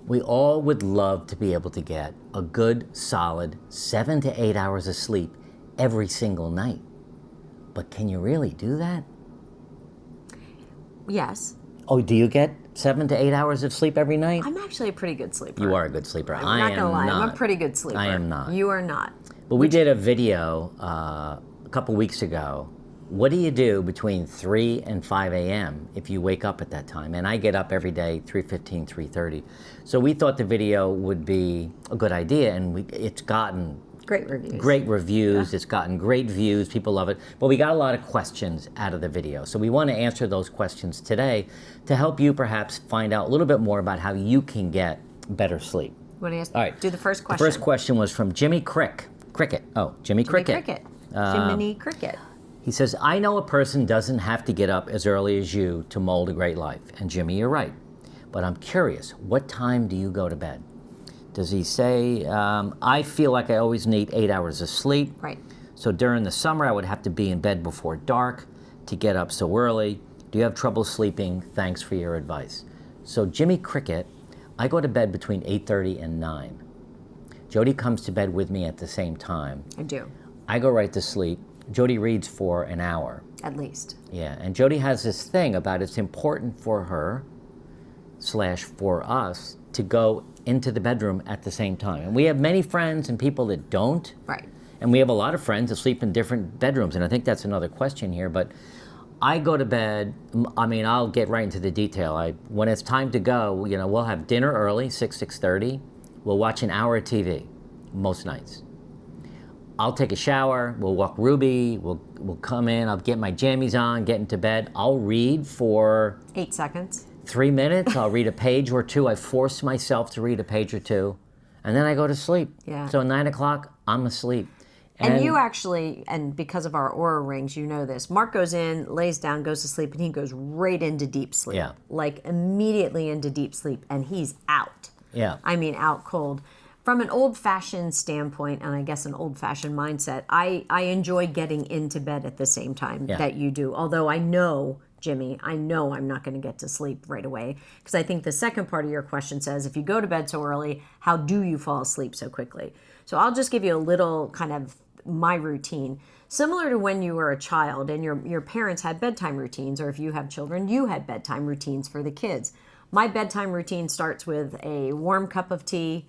We all would love to be able to get a good, solid 7 to 8 hours of sleep every single night. But can you really do that? Yes. Oh, do you get 7 to 8 hours of sleep every night? I'm actually a pretty good sleeper. You are a good sleeper. I'm not going to lie. I'm a pretty good sleeper. I am not. You are not. But we did a video a couple weeks ago. What do you do between 3 and 5 a.m. if you wake up at that time? And I get up every day, 3:15, 3:30. So we thought the video would be a good idea, and it's gotten great reviews. Great reviews. Yeah. It's gotten great views. People love it. But we got a lot of questions out of the video. So we want to answer those questions today to help you perhaps find out a little bit more about how you can get better sleep. Want to ask, all right. do the first question. The first question was from Jimmy Cricket. Oh, Jimmy Cricket. Jiminy Cricket. He says, I know a person doesn't have to get up as early as you to mold a great life. And Jimmy, you're right. But I'm curious, what time do you go to bed? Does he say, I feel like I always need 8 hours of sleep. Right. So during the summer, I would have to be in bed before dark to get up so early. Do you have trouble sleeping? Thanks for your advice. So Jimmy Cricket, I go to bed between 8:30 and 9. Jody comes to bed with me at the same time. I do. I go right to sleep. Jody reads for an hour. At least. Yeah, and Jody has this thing about it's important for her / for us to go into the bedroom at the same time. And we have many friends and people that don't. Right. And we have a lot of friends that sleep in different bedrooms, and I think that's another question here, but I go to bed, I'll get right into the detail. When it's time to go, we'll have dinner early, 6:30. We'll watch an hour of TV, most nights. I'll take a shower, we'll walk Ruby, we'll come in, I'll get my jammies on, get into bed. I'll read for 8 seconds. 3 minutes, I'll read a page or two. I force myself to read a page or two, and then I go to sleep. Yeah. So at 9 o'clock, I'm asleep. And you actually, and because of our Aura rings, you know this. Mark goes in, lays down, goes to sleep, and he goes right into deep sleep. Yeah. Like immediately into deep sleep, and he's out. Yeah. Out cold. From an old-fashioned standpoint, and I guess an old-fashioned mindset, I enjoy getting into bed at the same time that you do. Although I know, Jimmy, I'm not going to get to sleep right away. Because I think the second part of your question says, if you go to bed so early, how do you fall asleep so quickly? So I'll just give you a little kind of my routine. Similar to when you were a child and your parents had bedtime routines, or if you have children, you had bedtime routines for the kids. My bedtime routine starts with a warm cup of tea,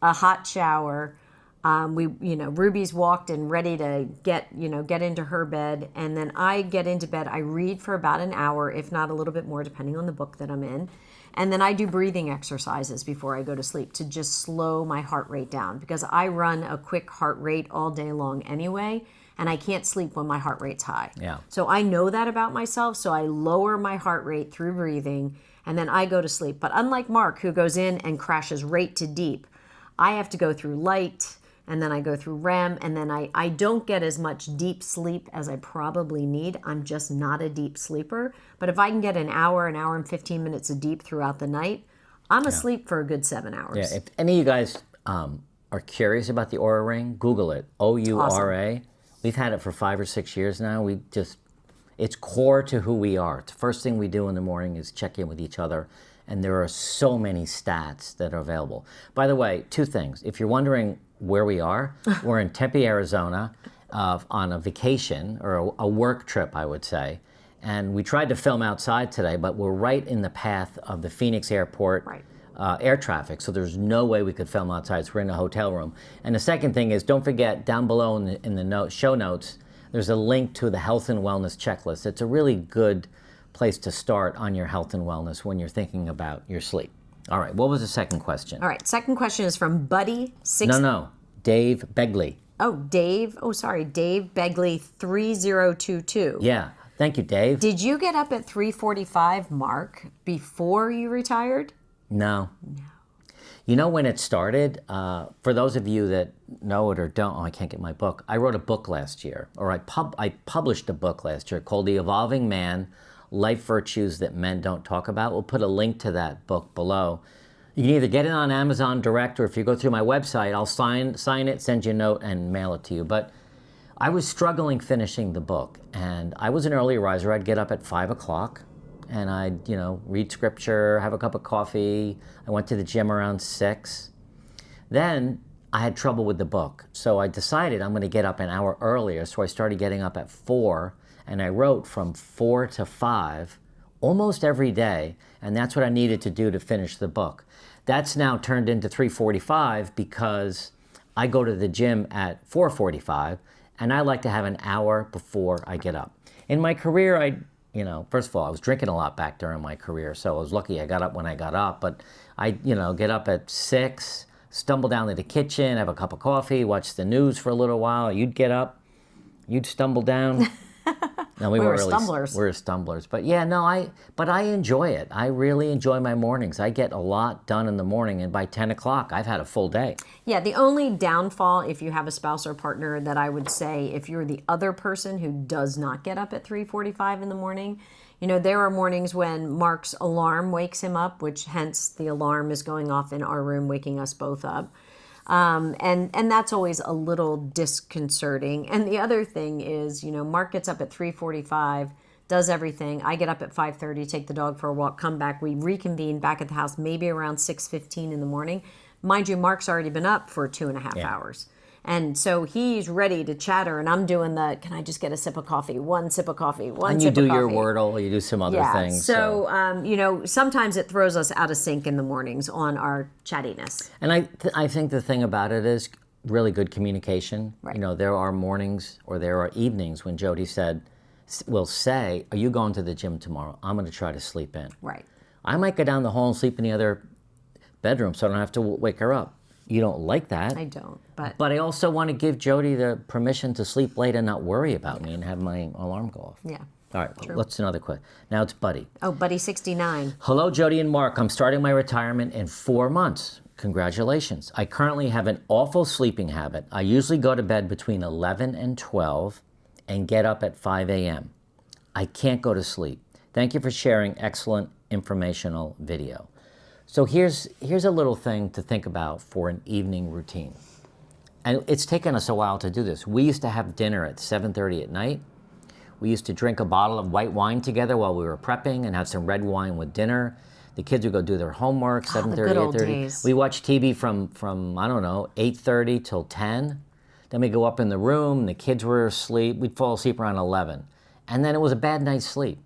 a hot shower. Ruby's walked and ready to get into her bed, and then I get into bed. I read for about an hour, if not a little bit more, depending on the book that I'm in. And then I do breathing exercises before I go to sleep to just slow my heart rate down, because I run a quick heart rate all day long anyway, and I can't sleep when my heart rate's high. Yeah. So I know that about myself, so I lower my heart rate through breathing, and then I go to sleep. But unlike Mark, who goes in and crashes right to deep, I have to go through light, and then I go through REM, and then I don't get as much deep sleep as I probably need. I'm just not a deep sleeper. But if I can get an hour and 15 minutes of deep throughout the night, I'm asleep for a good 7 hours. Yeah, if any of you guys are curious about the Aura Ring, Google it, Oura. Awesome. We've had it for 5 or 6 years now. It's core to who we are. The first thing we do in the morning is check in with each other. And there are so many stats that are available. By the way, 2 things. If you're wondering where we are, we're in Tempe, Arizona, on a vacation, or a work trip, I would say. And we tried to film outside today, but we're right in the path of the Phoenix airport air traffic, so there's no way we could film outside, so we're in a hotel room. And the second thing is, don't forget, down below in the show notes, there's a link to the health and wellness checklist. It's a really good place to start on your health and wellness when you're thinking about your sleep. All right, what was the second question? All right, second question is from Buddy. No, Dave Begley. Oh, Dave. Oh, sorry, Dave Begley 3022. Yeah, thank you, Dave. Did you get up at 3:45, Mark, before you retired? No. You know when it started? For those of you that know it or don't, I can't get my book. I wrote a book last year, or I published a book last year called The Evolving Man, Life Virtues That Men Don't Talk About. We'll put a link to that book below. You can either get it on Amazon direct, or if you go through my website, I'll sign it, send you a note, and mail it to you. But I was struggling finishing the book, and I was an early riser. I'd get up at 5 o'clock, and I'd, read scripture, have a cup of coffee. I went to the gym around 6. Then I had trouble with the book. So I decided I'm going to get up an hour earlier. So I started getting up at 4, and I wrote from 4 to 5 almost every day. And that's what I needed to do to finish the book. That's now turned into 3:45 because I go to the gym at 4:45, and I like to have an hour before I get up. In my career, first of all, I was drinking a lot back during my career, so I was lucky I got up when I got up. But I, get up at 6, stumble down to the kitchen, have a cup of coffee, watch the news for a little while. You'd get up, you'd stumble down. No, we were weren't really stumblers. We were stumblers. But yeah, no, I enjoy it. I really enjoy my mornings. I get a lot done in the morning, and by 10 o'clock, I've had a full day. Yeah, the only downfall, if you have a spouse or partner, that I would say, if you're the other person who does not get up at 3:45 in the morning, there are mornings when Mark's alarm wakes him up, which hence the alarm is going off in our room, waking us both up. And that's always a little disconcerting. And the other thing is, Mark gets up at 3:45, does everything. I get up at 5:30, take the dog for a walk, come back. We reconvene back at the house maybe around 6:15 in the morning. Mind you, Mark's already been up for 2.5 hours. And so he's ready to chatter, and I'm doing can I just get a sip of coffee? One sip of coffee, one sip of coffee. And you do your Wordle, you do some other things. So, sometimes it throws us out of sync in the mornings on our chattiness. And I think the thing about it is really good communication. Right. There are mornings or there are evenings when Jody will say, are you going to the gym tomorrow? I'm going to try to sleep in. Right. I might go down the hall and sleep in the other bedroom so I don't have to wake her up. You don't like that. I don't, but I also want to give Jody the permission to sleep late and not worry about me and have my alarm go off. Yeah. All right, let's do another quick. Now it's Buddy. Oh, Buddy 69. Hello, Jody and Mark. I'm starting my retirement in 4 months. Congratulations. I currently have an awful sleeping habit. I usually go to bed between 11 and 12 and get up at 5 a.m. I can't go to sleep. Thank you for sharing excellent informational video. So here's a little thing to think about for an evening routine. And it's taken us a while to do this. We used to have dinner at 7:30 at night. We used to drink a bottle of white wine together while we were prepping and have some red wine with dinner. The kids would go do their homework, 7:30, 8:30. We watched TV from 8:30 till 10. Then we'd go up in the room, the kids were asleep. We'd fall asleep around 11. And then it was a bad night's sleep.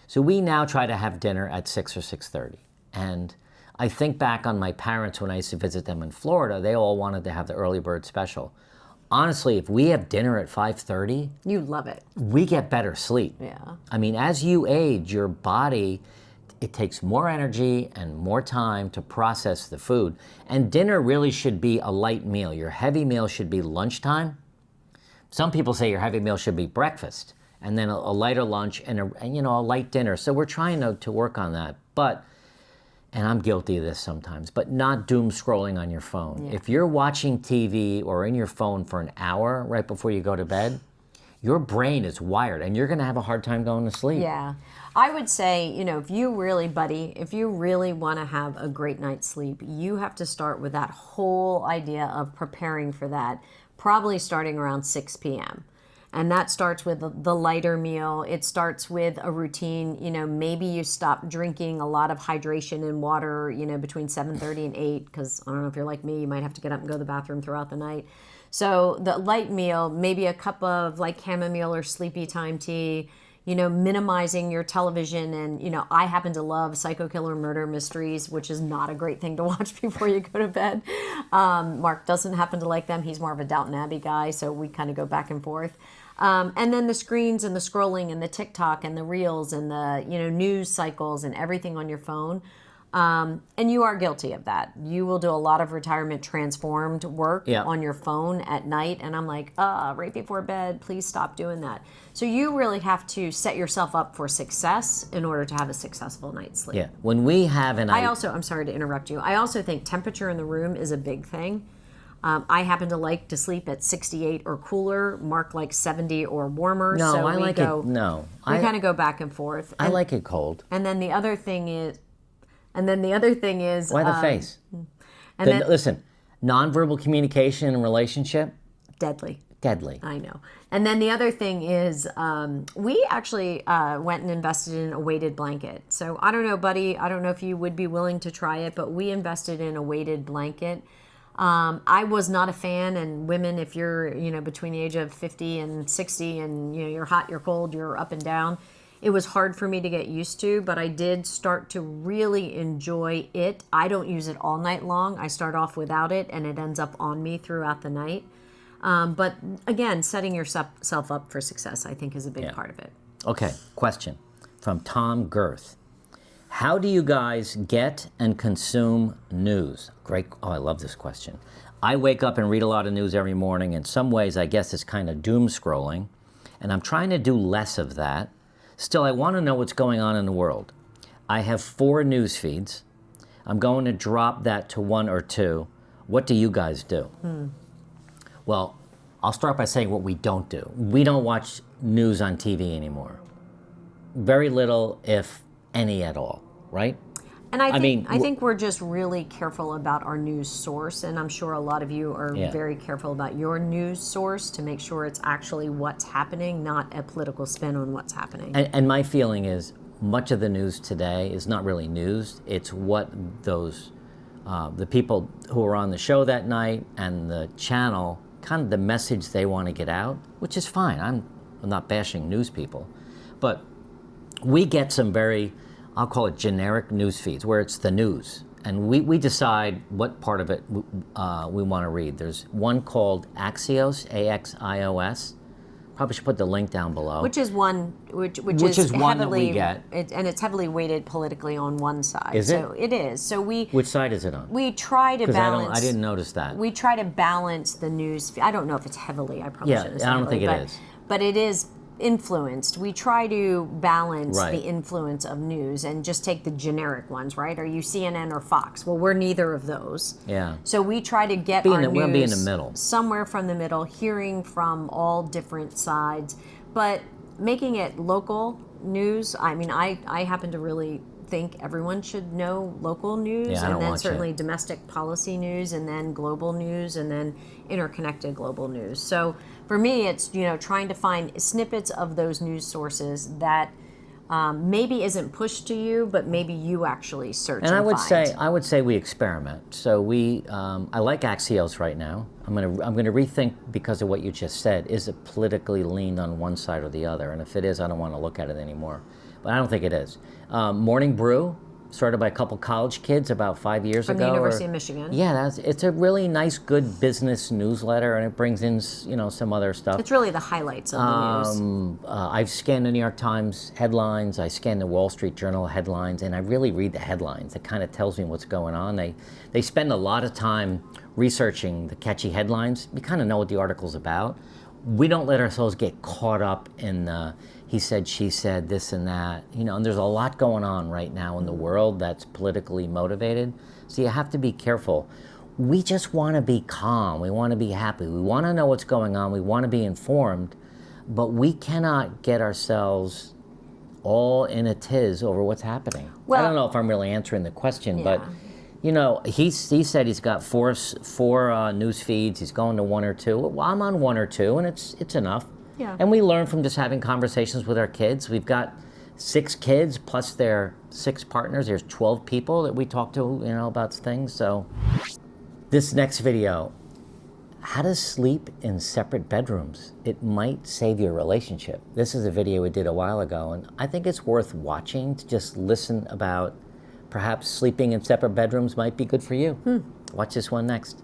So we now try to have dinner at 6 or 6:30. And I think back on my parents when I used to visit them in Florida. They all wanted to have the early bird special. Honestly, if we have dinner at 5:30, you love it. We get better sleep. Yeah. I mean, as you age, your body, it takes more energy and more time to process the food. And dinner really should be a light meal. Your heavy meal should be lunchtime. Some people say your heavy meal should be breakfast, and then a lighter lunch and a light dinner. So we're trying to work on that. And I'm guilty of this sometimes, but not doom scrolling on your phone. Yeah. If you're watching TV or in your phone for an hour right before you go to bed, your brain is wired and you're going to have a hard time going to sleep. Yeah. I would say, if you really want to have a great night's sleep, you have to start with that whole idea of preparing for that, probably starting around 6 p.m. And that starts with the lighter meal. It starts with a routine. Maybe you stop drinking a lot of hydration and water, between 7:30 and 8, because I don't know if you're like me, you might have to get up and go to the bathroom throughout the night. So the light meal, maybe a cup of like chamomile or sleepy time tea, minimizing your television. And, I happen to love psycho killer murder mysteries, which is not a great thing to watch before you go to bed. Mark doesn't happen to like them. He's more of a Downton Abbey guy, so we kind of go back and forth. And then the screens and the scrolling and the TikTok and the reels and the, news cycles and everything on your phone. And you are guilty of that. You will do a lot of retirement transformed work on your phone at night. And I'm like, right before bed, please stop doing that. So you really have to set yourself up for success in order to have a successful night's sleep. Yeah. When we have I'm sorry to interrupt you. I also think temperature in the room is a big thing. I happen to like to sleep at 68 or cooler. Mark likes 70 or warmer. No, so I like it. No. We kind of go back and forth. I like it cold. And then the other thing is... Why the face? Listen, nonverbal communication in a relationship... Deadly. Deadly. I know. And then the other thing is, we actually went and invested in a weighted blanket. So I don't know, buddy, I don't know if you would be willing to try it, but we invested in a weighted blanket. I was not a fan, and women, if you're, between the age of 50 and 60 and, you're hot, you're cold, you're up and down, it was hard for me to get used to, but I did start to really enjoy it. I don't use it all night long. I start off without it, and it ends up on me throughout the night. But again, setting yourself up for success, I think, is a big part of it. Okay, question from Tom Girth. How do you guys get and consume news? Great. Oh, I love this question. I wake up and read a lot of news every morning. In some ways, I guess it's kind of doom scrolling, and I'm trying to do less of that. Still, I want to know what's going on in the world. I have 4 news feeds. I'm going to drop that to 1 or 2. What do you guys do? Well, I'll start by saying what we don't do. We don't watch news on TV anymore. Very little, if any at all, right? And I think we're just really careful about our news source, and I'm sure a lot of you are very careful about your news source to make sure it's actually what's happening, not a political spin on what's happening. And my feeling is much of the news today is not really news. It's what those, the people who are on the show that night and the channel, kind of the message they want to get out, which is fine. I'm not bashing news people. But we get some very, I'll call it generic news feeds, where it's the news. And we decide what part of it we want to read. There's one called Axios, A-X-I-O-S. Probably should put the link down below. Which is one is one that we get. And it's heavily weighted politically on one side. Is it? So it is. So Which side is it on? We try to balance. I didn't notice that. We try to balance the news. I don't know if it's heavily. I probably shouldn't say I don't heavily, think it is. But it is influenced. We try to balance Right. the influence of news and just take the generic ones, right? Are you CNN or Fox? Well, we're neither of those. Yeah. So we try to get We'll news be in the middle. somewhere from the middle, hearing from all different sides, but making it local news. I mean, I happen to really think everyone should know local news, Yeah, I don't and then watch certainly it. domestic policy news, and then global news, and then interconnected global news. So for me, it's trying to find snippets of those news sources that maybe isn't pushed to you, but maybe you actually search and I would find. say we experiment. So I like Axios right now. I'm gonna rethink because of what you just said. Is it politically leaned on one side or the other? And if it is, I don't want to look at it anymore. But I don't think it is. Morning Brew, started by a couple college kids about 5 years From ago. the University of Michigan. Yeah, it's a really nice, good business newsletter, and it brings in some other stuff. It's really the highlights of the news. I've scanned the New York Times headlines. I scan the Wall Street Journal headlines, and I really read the headlines. It kind of tells me what's going on. They spend a lot of time researching the catchy headlines. We kind of know what the article's about. We don't let ourselves get caught up in the he said, she said, this and that. And there's a lot going on right now in the world that's politically motivated. So you have to be careful. We just want to be calm. We want to be happy. We want to know what's going on. We want to be informed. But we cannot get ourselves all in a tiz over what's happening. Well, I don't know if I'm really answering the question, but he said he's got four news feeds. He's going to 1 or 2. Well, I'm on 1 or 2, and it's enough. Yeah. And we learn from just having conversations with our kids. We've got 6 kids plus their 6 partners. There's 12 people that we talk to, about things. So this next video, how to sleep in separate bedrooms. It might save your relationship. This is a video we did a while ago, and I think it's worth watching to just listen about perhaps sleeping in separate bedrooms might be good for you. Watch this one next.